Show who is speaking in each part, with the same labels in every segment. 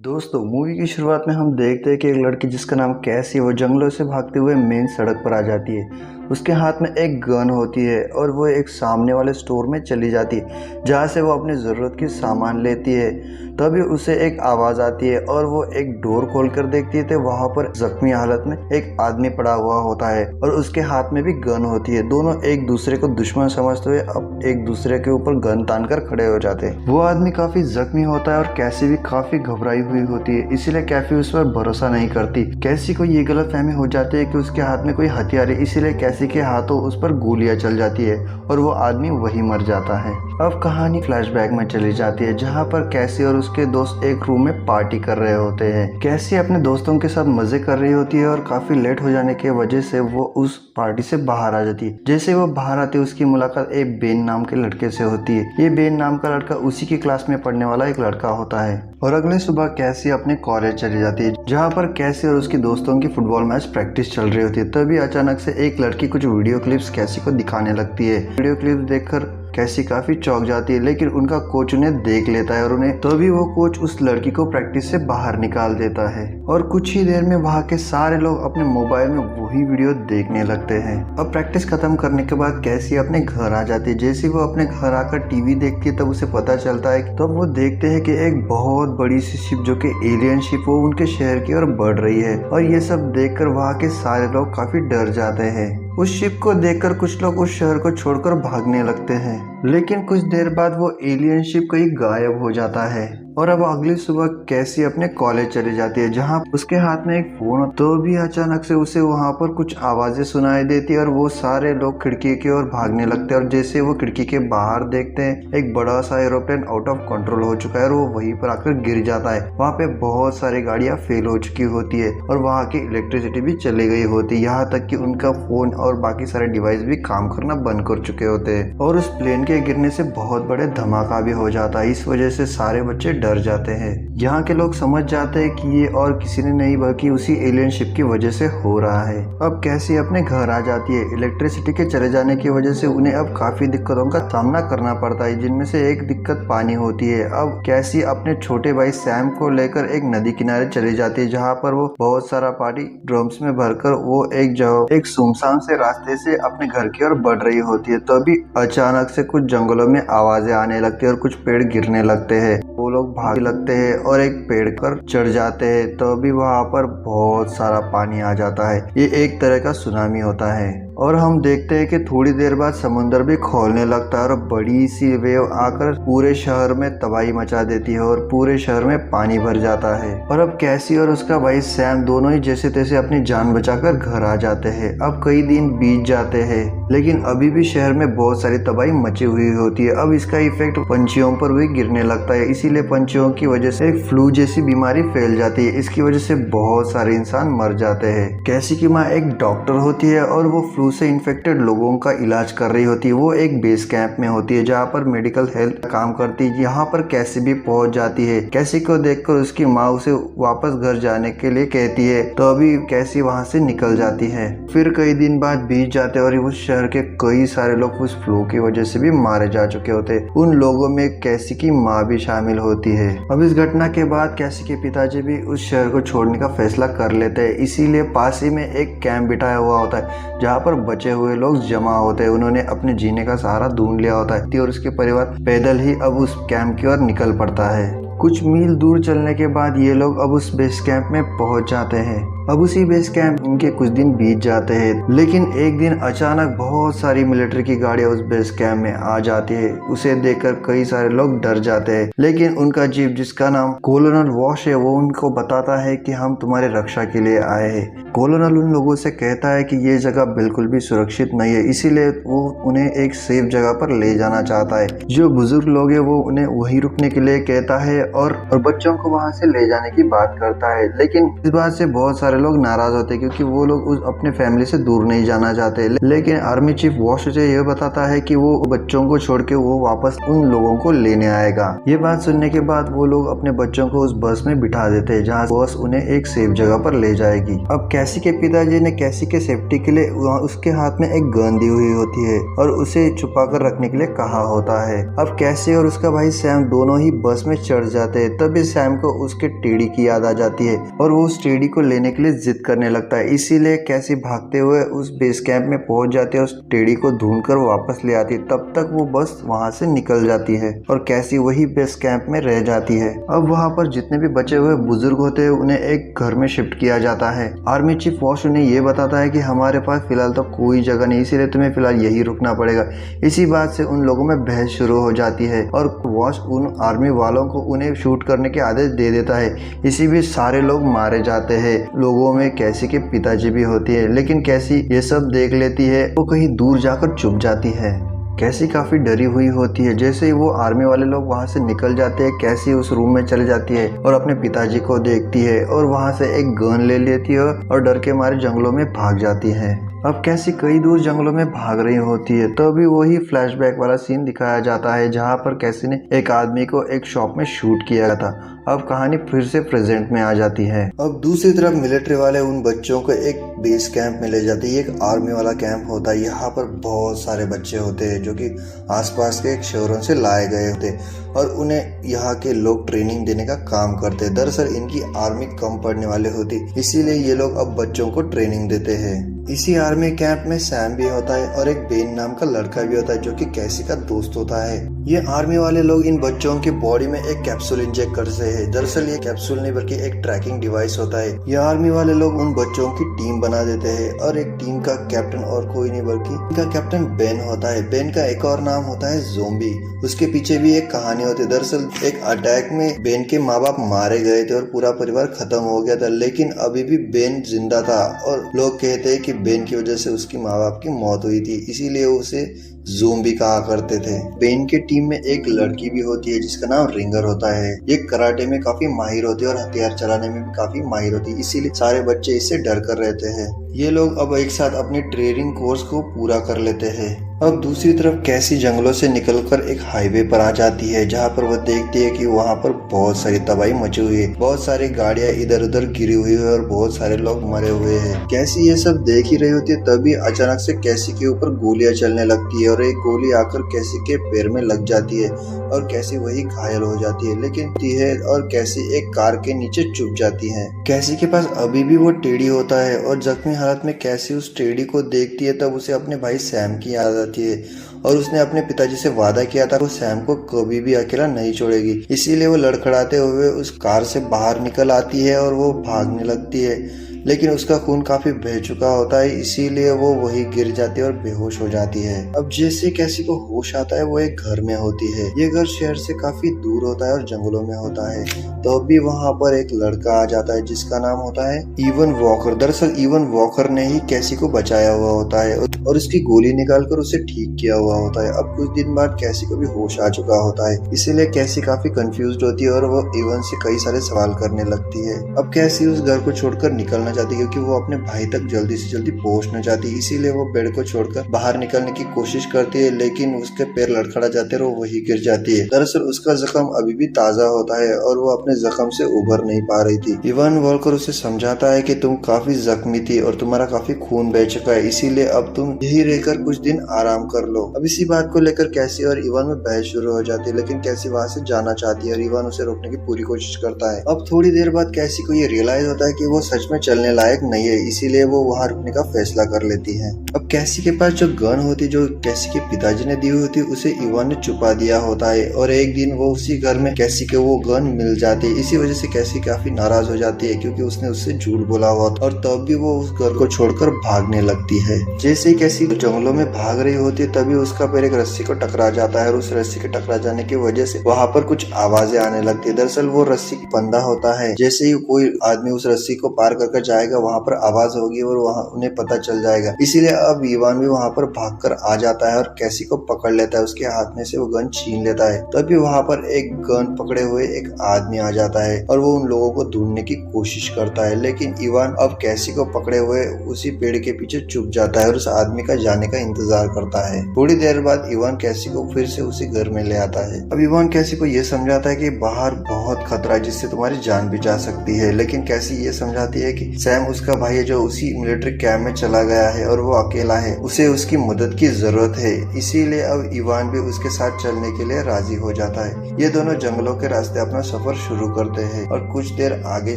Speaker 1: दोस्तों मूवी की शुरुआत में हम देखते हैं कि एक लड़की जिसका नाम कैसी है वो जंगलों से भागते हुए मेन सड़क पर आ जाती है। उसके हाथ में एक गन होती है और वो एक सामने वाले स्टोर में चली जाती है जहाँ से वो अपनी ज़रूरत की सामान लेती है। तभी उसे एक आवाज़ आती है और वो एक डोर खोल कर देखती है तो वहाँ पर जख्मी हालत में एक आदमी पड़ा हुआ होता है और उसके हाथ में भी गन होती है। दोनों एक दूसरे को दुश्मन समझते हुए अब एक दूसरे के ऊपर गन तान कर खड़े हो जाते हैं। वो आदमी काफी जख्मी होता है और कैसी भी काफी घबराई हुई होती है, इसीलिए कैफी उस पर भरोसा नहीं करती। कैसी को ये गलतफहमी हो जाती है कि उसके हाथ में कोई हथियार है, इसीलिए कैसी के हाथों उस पर गोलियां चल जाती है और वो आदमी वही मर जाता है। अब कहानी फ्लैशबैक में चली जाती है जहाँ पर कैसी और उसके दोस्त एक रूम में पार्टी कर रहे होते हैं। कैसी अपने दोस्तों के साथ मजे कर रही होती है और काफी लेट हो जाने की वजह से वो उस पार्टी से बाहर आ जाती है। जैसे वो बाहर आती है उसकी मुलाकात एक बेन नाम के लड़के से होती है। ये बेन नाम का लड़का उसी की क्लास में पढ़ने वाला एक लड़का होता है और अगले सुबह कैसी अपने कॉलेज चली जाती है जहाँ पर कैसी और उसके दोस्तों की फुटबॉल मैच प्रैक्टिस चल रही होती है। तभी अचानक से एक लड़की कुछ वीडियो क्लिप्स कैसी को दिखाने लगती है। वीडियो क्लिप्स देखकर कैसी काफी चौंक जाती है, लेकिन उनका कोच उन्हें देख लेता है और उन्हें तभी वो कोच उस लड़की को प्रैक्टिस से बाहर निकाल देता है और कुछ ही देर में वहाँ के सारे लोग अपने मोबाइल में वही वीडियो देखने लगते हैं। अब प्रैक्टिस खत्म करने के बाद कैसी अपने घर आ जाती है। जैसे वो अपने घर आकर टीवी देखती है तब उसे पता चलता है, तब वो देखते हैं कि एक बहुत बड़ी सी शिप जो कि एलियन शिप वो उनके शहर की ओर बढ़ रही है और ये सब देखकर वहाँ के सारे लोग काफी डर जाते हैं। उस शिप को देखकर कुछ लोग उस शहर को छोड़कर भागने लगते हैं, लेकिन कुछ देर बाद वो एलियन शिप कहीं गायब हो जाता है और अब अगली सुबह कैसी अपने कॉलेज चली जाती है जहाँ उसके हाथ में एक फोन। तो भी अचानक से उसे वहाँ पर कुछ आवाजें सुनाई देती है और वो सारे लोग खिड़की की ओर भागने लगते हैं और जैसे वो खिड़की के बाहर देखते हैं एक बड़ा सा एरोप्लेन आउट ऑफ कंट्रोल हो चुका है और वो वहीं पर आकर गिर जाता है। वहाँ पे बहुत सारी गाड़ियाँ फेल हो चुकी होती है और वहाँ की इलेक्ट्रिसिटी भी चली गई होती है, यहाँ तक कि उनका फोन और बाकी सारे डिवाइस भी काम करना बंद कर चुके होते हैं और उस प्लेन के गिरने से बहुत बड़े धमाका भी हो जाता है। इस वजह से सारे बच्चे डर जाते हैं। यहाँ के लोग समझ जाते हैं कि ये और किसी ने नहीं बल्कि उसी एलियन शिप की वजह से हो रहा है। अब कैसी अपने घर आ जाती है। इलेक्ट्रिसिटी के चले जाने की वजह से उन्हें अब काफी दिक्कतों का सामना करना पड़ता है, जिनमें से एक दिक्कत पानी होती है। अब कैसी अपने छोटे भाई सैम को लेकर एक नदी किनारे चली जाती है जहाँ पर वो बहुत सारा पानी ड्रम्स में भरकर वो एक सुनसान से रास्ते से अपने घर की ओर बढ़ रही होती है। तभी अचानक से कुछ जंगलों में आवाजें आने लगती है और कुछ पेड़ गिरने लगते हैं। वो लोग भागने लगते हैं और एक पेड़ पर चढ़ जाते हैं। तभी वहाँ पर बहुत सारा पानी आ जाता है। ये एक तरह का सुनामी होता है और हम देखते हैं कि थोड़ी देर बाद समुद्र भी खोलने लगता है और बड़ी सी वेव आकर पूरे शहर में तबाही मचा देती है और पूरे शहर में पानी भर जाता है। और अब कैसी और उसका भाई सैम दोनों ही जैसे तैसे अपनी जान बचाकर घर आ जाते हैं। अब कई दिन बीत जाते हैं लेकिन अभी भी शहर में बहुत सारी तबाही मची हुई होती है। अब इसका इफेक्ट पंछियों पर भी गिरने लगता है, इसीलिए पंछियों की वजह से एक फ्लू जैसी बीमारी फैल जाती है। इसकी वजह से बहुत सारे इंसान मर जाते हैं। कैसी की माँ एक डॉक्टर होती है और वो फ्लू से इन्फेक्टेड लोगों का इलाज कर रही होती है। वो एक बेस कैंप में होती है जहाँ पर मेडिकल हेल्थ काम करती है। यहाँ पर कैसी भी पहुंच जाती है। कैसी को देखकर उसकी माँ उसे वापस घर जाने के लिए कहती है, तो अभी कैसी वहाँ से निकल जाती है। फिर कई दिन बाद बीत जाते हैं और उस शहर के कई सारे लोग उस फ्लू की वजह से भी मारे जा चुके होते हैं। उन लोगों में कैसी की माँ भी शामिल होती है। अब इस घटना के बाद कैसी के पिताजी भी उस शहर को छोड़ने का फैसला कर लेते हैं, इसीलिए पास ही में एक कैंप बिठाया हुआ होता है जहाँ पर बचे हुए लोग जमा होते हैं। उन्होंने अपने जीने का सहारा ढूंढ लिया होता है और उसके परिवार पैदल ही अब उस कैंप की ओर निकल पड़ता है। कुछ मील दूर चलने के बाद ये लोग अब उस बेस कैंप में पहुंच जाते हैं। अब उसी बेस कैंप इनके कुछ दिन बीत जाते हैं, लेकिन एक दिन अचानक बहुत सारी मिलिट्री की गाड़ियां उस बेस कैंप में आ जाती है। उसे देखकर कई सारे लोग डर जाते हैं, लेकिन उनका जीप जिसका नाम कॉलोनल वॉश है वो उनको बताता है कि हम तुम्हारे रक्षा के लिए आए हैं। कॉलोनल उन लोगों से कहता है कि ये जगह बिल्कुल भी सुरक्षित नहीं है, इसीलिए वो उन्हें एक सेफ जगह पर ले जाना चाहता है। जो बुजुर्ग लोग हैं वो उन्हें वहीं रुकने के लिए कहता है और बच्चों को वहां से ले जाने की बात करता है। लेकिन इस बात से बहुत सारे लोग नाराज होते हैं क्योंकि वो लोग अपने फैमिली से दूर नहीं जाना चाहते। लेकिन आर्मी चीफ वॉश उसे यह बताता है कि वो बच्चों को छोड़ के वो वापस उन लोगों को लेने आएगा। ये बात सुनने के बाद वो लोग अपने बच्चों को उस बस में बिठा देते हैं जहाँ बस उन्हें एक सेफ जगह पर ले जाएगी। अब कैसी के पिताजी ने कैसी के सेफ्टी के लिए उसके हाथ में एक गन दी हुई होती है और उसे छुपा कर रखने के लिए कहा होता है। अब कैसी और उसका भाई सैम दोनों ही बस में चढ़ जाते हैं। तभी सैम को उसके टेडी की याद आ जाती है और वो उस टेडी को लेने के लिए जिद करने लगता है। इसीलिए कैसी भागते हुए उस बेस कैंप में पहुंच जाती है, उस टेडी को ढूंढकर वापस ले आती है। तब तक वो बस वहां से निकल जाती है और कैसी वही बेस कैंप में रह जाती है। अब वहां पर जितने भी बचे हुए बुजुर्ग होते हैं उन्हें एक घर में शिफ्ट किया जाता है। आर्मी चीफ वॉश उन्हें ये बताता है कि हमारे पास फिलहाल तो कोई जगह नहीं, इसीलिए तुम्हें फिलहाल यही रुकना पड़ेगा। इसी बात से उन लोगों में बहस शुरू हो जाती है और वॉश उन आर्मी वालों को उन्हें शूट करने के आदेश दे देता है। इसी बीच सारे लोग मारे जाते हैं। लोगों में कैसी के पिताजी भी होती है, लेकिन कैसी ये सब देख लेती है वो कहीं दूर जाकर चुप जाती है। कैसी काफी डरी हुई होती है। जैसे ही वो आर्मी वाले लोग वहां से निकल जाते हैं, कैसी उस रूम में चली जाती है और अपने पिताजी को देखती है और वहां से एक गन ले लेती है और डर के मारे जंगलों में भाग जाती है। अब कैसी कई दूर जंगलों में भाग रही होती है, तभी वही फ्लैशबैक वाला सीन दिखाया जाता है जहां पर कैसी ने एक आदमी को एक शॉप में शूट किया था। अब कहानी फिर से प्रेजेंट में आ जाती है। अब दूसरी तरफ मिलिट्री वाले उन बच्चों को एक बेस कैंप में ले जाते हैं। ये एक आर्मी वाला कैंप होता है। यहाँ पर बहुत सारे बच्चे होते हैं जो कि आसपास के एक शहरों से लाए गए होते और उन्हें यहाँ के लोग ट्रेनिंग देने का काम करते हैं। दरअसल इनकी आर्मी कम पढ़ने वाले होती, इसीलिए ये लोग अब बच्चों को ट्रेनिंग देते हैं। इसी आर्मी कैंप में सैम भी होता है और एक बेन नाम का लड़का भी होता है जो कि कैसी का दोस्त होता है। ये आर्मी वाले लोग इन बच्चों की बॉडी में एक कैप्सूल इंजेक्ट करते हैं। दरअसल ये कैप्सूल नहीं बल्कि एक ट्रैकिंग डिवाइस होता है। ये आर्मी वाले लोग उन बच्चों की टीम बना देते हैं और एक टीम का कैप्टन और कोई नहीं बल्कि इनका कैप्टन बेन होता है। बेन का एक और नाम होता है ज़ोंबी। उसके पीछे भी एक कहानी होती है। दरअसल एक अटैक में बेन के माँ बाप मारे गए थे और पूरा परिवार खत्म हो गया था, लेकिन अभी भी बेन जिंदा था और लोग कहते हैं कि बेन की वजह से उसकी माँ बाप की मौत हुई थी, इसीलिए उसे ज़ोंबी कहा करते थे। बेन के टीम में एक लड़की भी होती है जिसका नाम रिंगर होता है। ये कराटे में काफी माहिर होती है और हथियार चलाने में भी काफी माहिर होती है, इसीलिए सारे बच्चे इससे डर कर रहते हैं। ये लोग अब एक साथ अपनी ट्रेनिंग कोर्स को पूरा कर लेते हैं। अब दूसरी तरफ कैसी जंगलों से निकलकर एक हाईवे पर आ जाती है जहाँ पर वह देखती है कि वहाँ पर बहुत सारी तबाही मची हुई है। बहुत सारी गाड़ियाँ इधर उधर गिरी हुई है और बहुत सारे लोग मरे हुए हैं। कैसी ये सब देख ही रही होती है, तभी अचानक से कैसी के ऊपर गोलियां चलने लगती है और एक गोली आकर कैसी के पैर में लग जाती है और कैसी वही घायल हो जाती है। लेकिन और कैसी एक कार के नीचे छुप जाती है। कैसी के पास अभी भी वो टेडी होता है और जख्मी हालत में कैसी उस टेडी को देखती है तब उसे अपने भाई सैम की याद आती है और उसने अपने पिताजी से वादा किया था वो सैम को कभी भी अकेला नहीं छोड़ेगी। इसीलिए वो लड़खड़ाते हुए उस कार से बाहर निकल आती है और वो भागने लगती है, लेकिन उसका खून काफी बह चुका होता है, इसीलिए वो वही गिर जाती है और बेहोश हो जाती है। अब जैसे कैसी को होश आता है वो एक घर में होती है। ये घर शहर से काफी दूर होता है और जंगलों में होता है। तो अभी वहाँ पर एक लड़का आ जाता है जिसका नाम होता है इवन वॉकर। दरअसल इवन वॉकर ने ही कैसी को बचाया हुआ होता है और उसकी गोली निकालकर उसे ठीक किया हुआ होता है। अब कुछ दिन बाद कैसी को भी होश आ चुका होता है, इसीलिए कैसी काफी कंफ्यूज्ड होती है और वो इवन से कई सारे सवाल करने लगती है। अब कैसी उस घर को छोड़कर निकलना चाहती है क्योंकि वो अपने भाई तक जल्दी से जल्दी पहुंचना चाहती है, इसीलिए वो बेड को छोड़कर बाहर निकलने की कोशिश करती है, लेकिन उसके पैर लड़खड़ा जाते हैं और वो वही गिर जाती है। दरअसल उसका जख्म अभी भी ताजा होता है और वो अपने जख्म से उभर नहीं पा रही थी। इवन वॉकर उसे समझाता है कि तुम काफी जख्मी थी और तुम्हारा काफी खून बह चुका है, इसीलिए अब तुम यही रहकर कुछ दिन आराम कर लो। अब इसी बात को लेकर कैसी और इवन में बहस शुरू हो जाती है, लेकिन कैसी वहाँ से जाना चाहती है और इवन उसे रोकने की पूरी कोशिश करता है। अब थोड़ी देर बाद कैसी को ये रियलाइज होता है कि वो सच में चलने लायक नहीं है, इसीलिए वो वहाँ रुकने का फैसला कर लेती है। अब कैसी के पास जो गन होती जो कैसी के पिताजी ने दी हुई होती उसे इवन ने छुपा दिया होता है और एक दिन वो उसी घर में कैसी के वो गन मिल जाती है। इसी वजह से कैसी काफी नाराज हो जाती है क्योंकि उसने उससे झूठ बोला हुआ और तब भी वो उस घर को छोड़कर भागने लगती है। जैसे ही कैसी जंगलों में भाग रही होती है तभी उसका पैर एक रस्सी को टकरा जाता है और उस रस्सी के टकरा जाने की वजह से वहाँ पर कुछ आवाजें आने लगती है। दरअसल वो रस्सी बंधा होता है, जैसे ही कोई आदमी उस रस्सी को पार करके जाएगा वहाँ पर आवाज होगी और वहाँ उन्हें पता चल जाएगा। इसीलिए अब अब इवान भी वहाँ पर भागकर आ जाता है और कैसी को पकड़ लेता है, उसके हाथ में से वो गन छीन लेता है। तभी वहाँ पर एक गन पकड़े हुए एक आदमी आ जाता है और वो उन लोगों को ढूंढने की कोशिश करता है, लेकिन इवान अब कैसी को पकड़े हुए उसी पेड़ के पीछे छुप जाता है और उस आदमी का जाने का इंतजार करता है। थोड़ी देर बाद इवान कैसी को फिर से उसी घर में ले आता है। अब इवान कैसी को ये समझाता है कि बाहर बहुत खतरा है जिससे तुम्हारी जान भी जा सकती है, लेकिन कैसी ये समझाती है कि सैम उसका भाई है जो उसी मिलिट्री कैंप में चला गया है और वो अकेला है, उसे उसकी मदद की जरूरत है। इसीलिए अब इवान भी उसके साथ चलने के लिए राजी हो जाता है। ये दोनों जंगलों के रास्ते अपना सफर शुरू करते हैं और कुछ देर आगे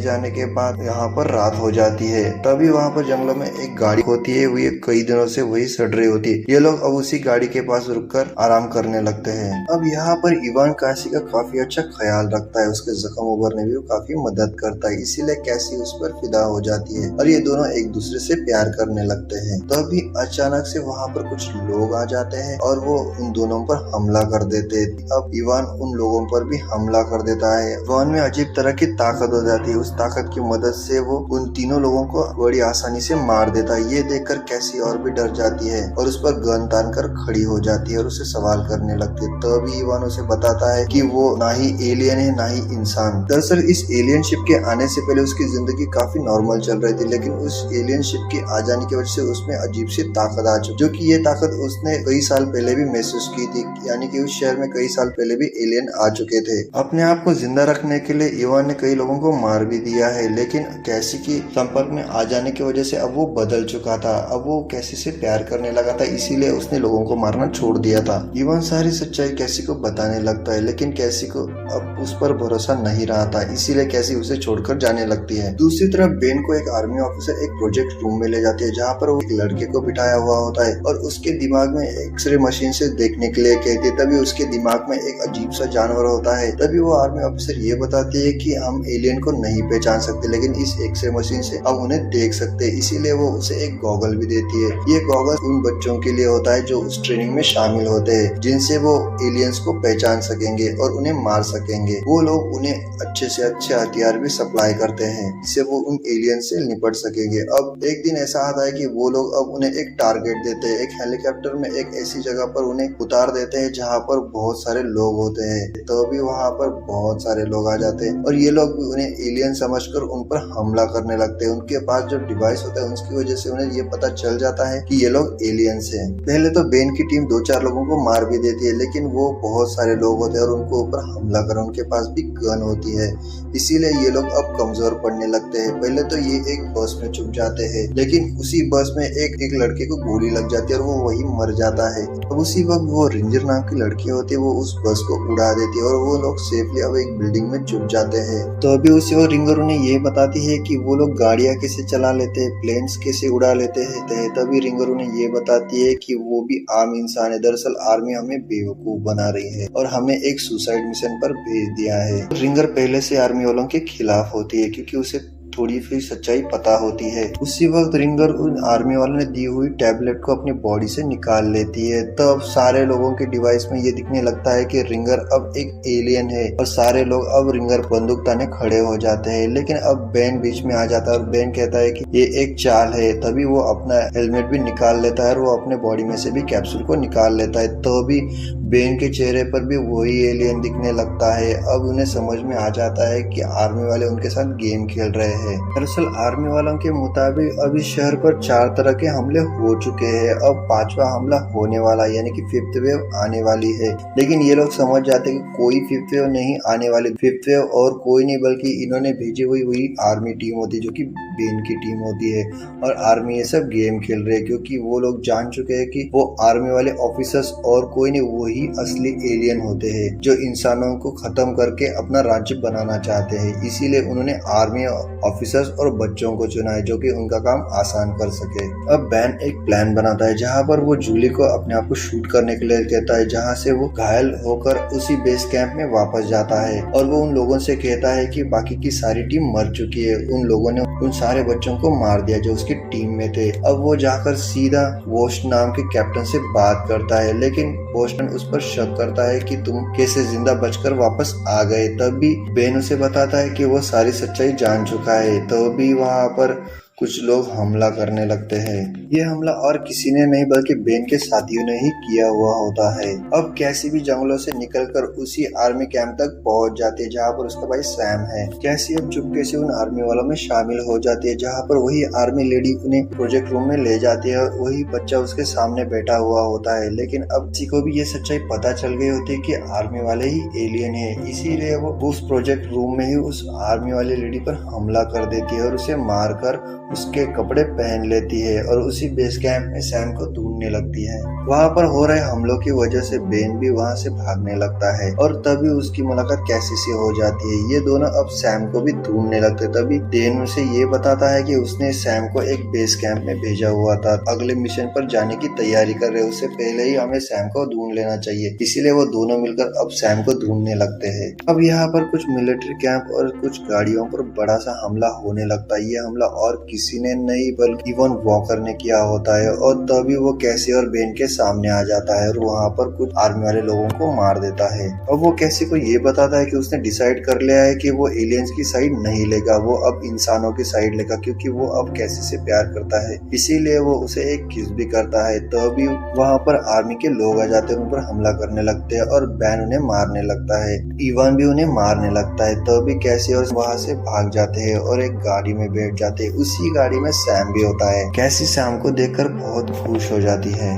Speaker 1: जाने के बाद यहाँ पर रात हो जाती है। तभी वहाँ पर जंगलों में एक गाड़ी होती है, वो कई दिनों से वही सड़ रही होती है। ये लोग अब उसी गाड़ी के पास रुककर आराम करने लगते हैं। अब यहाँ पर इवान कैसी का काफी अच्छा ख्याल रखता है, उसके जख्म उभरने में वो काफी मदद करता है, इसीलिए कैसी उस पर फिदा हो जाती है और ये दोनों एक दूसरे से प्यार करने लगते हैं। तभी अचानक से वहाँ पर कुछ लोग आ जाते हैं और वो उन दोनों पर हमला कर देते हैं। अब इवान उन लोगों पर भी हमला कर देता है। इवान में अजीब तरह की ताकत हो जाती है, उस ताकत की मदद से वो उन तीनों लोगों को बड़ी आसानी से मार देता है। ये देखकर कैसी और भी डर जाती है और उस पर गन तान कर खड़ी हो जाती है और उसे सवाल करने लगती है। तभी इवान उसे बताता है कि वो ना ही एलियन है ना ही इंसान। दरअसल इस एलियन शिप के आने से पहले उसकी जिंदगी काफी नॉर्मल चल रही थी, लेकिन उस एलियन शिप के आ जाने की वजह से उसमें अजीब सी ताकत आ चुकी, जो कि ये ताकत उसने कई साल पहले भी महसूस की थी, यानी कि उस शहर में कई साल पहले भी एलियन आ चुके थे। अपने आप को जिंदा रखने के लिए इवान ने कई लोगों को मार भी दिया है, लेकिन कैसी की संपर्क में आ जाने की वजह से अब वो बदल चुका था। अब वो कैसी से प्यार करने लगा था, इसीलिए उसने लोगों को मारना छोड़ दिया था। इवान सारी सच्चाई कैसी को बताने लगता है, लेकिन कैसी को अब उस पर भरोसा नहीं रहा था, इसीलिए कैसी उसे छोड़कर जाने लगती है। दूसरी तरफ बेन को एक आर्मी ऑफिसर एक प्रोजेक्ट रूम में ले जाती है, जहाँ पर वो एक लड़के को बिठाया हुआ होता है और उसके दिमाग में एक्सरे मशीन से देखने के लिए कहती है। तभी उसके दिमाग में एक अजीब सा जानवर होता है। तभी वो आर्मी ऑफिसर ये बताती है कि हम एलियन को नहीं पहचान सकते, लेकिन इस एक्सरे मशीन से हम उन्हें देख सकते हैं, इसीलिए वो उसे एक गॉगल भी देती है। ये गॉगल उन बच्चों के लिए होता है जो उस ट्रेनिंग में शामिल होते हैं, जिनसे वो एलियंस को पहचान सकेंगे और उन्हें मार सकेंगे। वो लोग उन्हें अच्छे से अच्छे हथियार भी सप्लाई करते हैं, जिससे वो उन एलियन से निपट सकेंगे। अब एक दिन ऐसा आता है कि वो लोग अब उन्हें एक टारगेट देते हैं, एक हेलीकॉप्टर में एक ऐसी जगह पर उन्हें उतार देते हैं जहाँ पर बहुत सारे लोग होते हैं। तो भी वहाँ पर बहुत सारे लोग आ जाते हैं और ये लोग भी उन्हें एलियन समझकर उन पर हमला करने लगते हैं। उनके पास जो डिवाइस होता है उसकी वजह से उन्हें ये पता चल जाता है कि ये लोग एलियंस हैं। पहले तो बेन की टीम 2-4 लोगों को मार भी देती है, लेकिन वो बहुत सारे लोग होते हैं और उनको ऊपर हमला कर, उनके पास भी गन होती है, इसीलिए ये लोग अब कमजोर पड़ने लगते हैं। पहले तो ये एक बस में छुप जाते हैं, लेकिन उसी बस में एक लड़के को गोली लग जाती है और वो वही मर जाता है। अब उसी वक्त वो रिंजर नाम की लड़की होती है, वो उस बस को उड़ा देती है और वो लोग सेफली अब एक बिल्डिंग में छुप जाते हैं। तो अभी उसी वक्त रिंगर उन्हें ये बताती है कि वो लोग गाड़ियां कैसे चला लेते हैं, प्लेन्स कैसे उड़ा लेते हैं। तभी रिंगर उन्हें ये बताती है कि वो भी आम इंसान है। दरअसल आर्मी हमें बेवकूफ बना रही है और हमें एक सुसाइड मिशन पर भेज दिया है। रिंगर पहले से आर्मी वालों के खिलाफ होती है, क्योंकि उसे थोड़ी सी सच्चाई पता होती है। उसी वक्त रिंगर उन आर्मी वालों ने दी हुई टैबलेट को अपनी बॉडी से निकाल लेती है। तब सारे लोगों के डिवाइस में ये दिखने लगता है कि रिंगर अब एक एलियन है और सारे लोग अब रिंगर बंदूक ताने खड़े हो जाते हैं। लेकिन अब बेन बीच में आ जाता है और बेन कहता है कि ये एक चाल है। तभी वो अपना हेलमेट भी निकाल लेता है और वो अपने बॉडी में से भी कैप्सूल को निकाल लेता है। तो भी बेन के चेहरे पर भी वही एलियन दिखने लगता है। अब उन्हें समझ में आ जाता है कि आर्मी वाले उनके साथ गेम खेल रहे हैं। दरअसल आर्मी वालों के मुताबिक अभी शहर पर 4 तरह के हमले हो चुके हैं। अब 5वां हमला होने वाला, यानी कि 5th वेव आने वाली है। लेकिन ये लोग समझ जाते हैं कि कोई 5th वेव नहीं आने वाली। 5th वेव और कोई नहीं बल्कि इन्होंने भेजी हुई वही आर्मी टीम होती है, जो कि बेन की टीम होती है। और आर्मी ये सब गेम खेल रहे हैं, क्योंकि वो लोग जान चुके हैं कि वो आर्मी वाले ऑफिसर्स और कोई नहीं, वही असली एलियन होते हैं जो इंसानों को खत्म करके अपना राज्य बनाना चाहते हैं। इसीलिए उन्होंने आर्मी ऑफिसर्स और बच्चों को चुना है, जो कि उनका काम आसान कर सके। अब बैन एक प्लान बनाता है जहाँ पर वो जूली को अपने आप को शूट करने के लिए कहता है, जहाँ से वो घायल होकर उसी बेस कैंप में वापस जाता है और वो उन लोगों से कहता है कि बाकी की सारी टीम मर चुकी है, उन लोगों ने उन सारे बच्चों को मार दिया जो उसकी टीम में थे। अब वो जाकर सीधा वोस्ट नाम के कैप्टन से बात करता है, लेकिन वोस्टन उस पर शक करता है कि तुम कैसे जिंदा बचकर वापस आ गए। तब भी बेन उसे बताता है कि वो सारी सच्चाई जान चुका है। तो भी वहाँ पर कुछ लोग हमला करने लगते हैं। ये हमला और किसी ने नहीं बल्कि बेन के साथियों ने ही किया हुआ होता है। अब कैसी भी जंगलों से निकलकर उसी आर्मी कैंप तक पहुंच जाती है जहाँ पर उसका भाई सैम है। कैसी अब चुपके से उन आर्मी वालों में शामिल हो जाती है जहाँ पर वही आर्मी लेडी उन्हें प्रोजेक्ट रूम में ले जाती है और वही बच्चा उसके सामने बैठा हुआ होता है। लेकिन अब किसी को भी ये सच्चाई पता चल गई होती है कि आर्मी वाले ही एलियन है, इसीलिए वो उस प्रोजेक्ट रूम में ही उस आर्मी वाली लेडी पर हमला कर देती है और उसे मारकर उसके कपड़े पहन लेती है और उसी बेस कैंप में सैम को ढूंढने लगती है। वहाँ पर हो रहे हमलों की वजह से बेन भी वहाँ से भागने लगता है और तभी उसकी मुलाकात कैसी से हो जाती है। ये दोनों अब सैम को भी ढूंढने लगते। तभी डेन उसे ये बताता है कि उसने सैम को एक बेस कैंप में भेजा हुआ था, अगले मिशन पर जाने की तैयारी कर रहे, उससे पहले ही हमें सैम को ढूंढ लेना चाहिए। इसीलिए वो दोनों मिलकर अब सैम को ढूंढने लगते हैं। अब यहाँ पर कुछ मिलिट्री कैंप और कुछ गाड़ियों पर बड़ा सा हमला होने लगता है। ये हमला और किसी ने नहीं बल्कि इवन वॉकर ने किया होता है और तभी वो कैसी और बेन के सामने आ जाता है और वहाँ पर कुछ आर्मी वाले लोगों को मार देता है। अब वो कैसी को ये बताता है कि उसने डिसाइड कर लिया है कि वो एलियंस की साइड नहीं लेगा, वो अब इंसानों की साइड लेगा क्योंकि वो अब कैसी से प्यार करता है। इसीलिए वो उसे एक किस भी करता है। तभी वहाँ पर आर्मी के लोग आ जाते हैं, उन पर हमला करने लगते हैं और बैन उन्हें मारने लगता है, इवान भी उन्हें मारने लगता है। तभी कैसी और वहाँ से भाग जाते हैं और एक गाड़ी में बैठ जाते हैं। उसी गाड़ी में सैम भी होता है। कैसी सैम को देखकर बहुत खुश हो जाती है।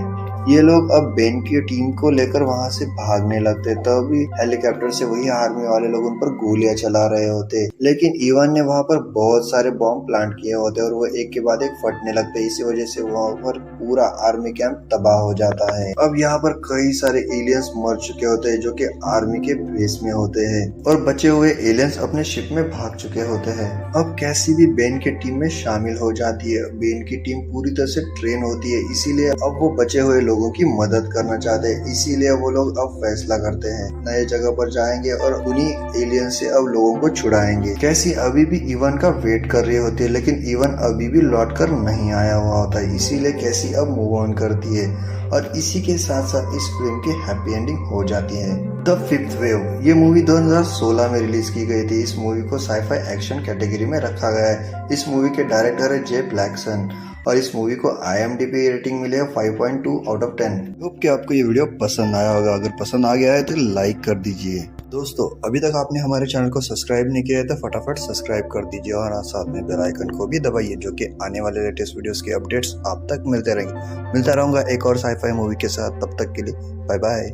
Speaker 1: ये लोग अब बेन की टीम को लेकर वहां से भागने लगते। तभी हेलीकॉप्टर से वही आर्मी वाले लोग उन पर गोलियां चला रहे होते, लेकिन इवान ने वहां पर बहुत सारे बॉम्ब प्लांट किए होते और वो एक के बाद एक फटने लगते। इसी वजह से वहां पर पूरा आर्मी कैंप तबाह हो जाता है। अब यहाँ पर कई सारे एलियंस मर चुके होते हैं जो कि आर्मी के बेस में होते हैं और बचे हुए एलियंस अपने शिप में भाग चुके होते हैं। अब कैसी भी बेन की टीम में शामिल हो जाती है। बेन की टीम पूरी तरह से ट्रेन होती है, इसीलिए अब वो बचे हुए लोगों की मदद करना चाहते हैं। इसीलिए वो लोग अब फैसला करते हैं नए जगह पर जाएंगे और उन्हीं एलियन से अब लोगों को छुड़ाएंगे। कैसी अभी भी इवन का वेट कर रही होती है, लेकिन इवन अभी भी लौट कर नहीं आया हुआ होता है। इसीलिए कैसी अब मूव ऑन करती है और इसी के साथ साथ इस फिल्म की हैप्पी एंडिंग हो जाती है। द फिफ्थ वेव ये मूवी 2016 में रिलीज की गई थी। इस मूवी को साइफाई एक्शन कैटेगरी में रखा गया है। इस मूवी के डायरेक्टर है जे ब्लैकसन और इस मूवी को IMDb रेटिंग मिली है 5.2 आउट ऑफ 10। होप कि आपको ये वीडियो पसंद आया होगा। अगर पसंद आ गया है तो लाइक कर दीजिए। दोस्तों अभी तक आपने हमारे चैनल को सब्सक्राइब नहीं किया है तो फटाफट सब्सक्राइब कर दीजिए और साथ में बेल आइकन को भी दबाइए जो कि आने वाले लेटेस्ट वीडियोस के अपडेट्स आप तक मिलते रहेंगे। मिलता रहूंगा एक और साइफाई मूवी के साथ। तब तक के लिए बाय बाय।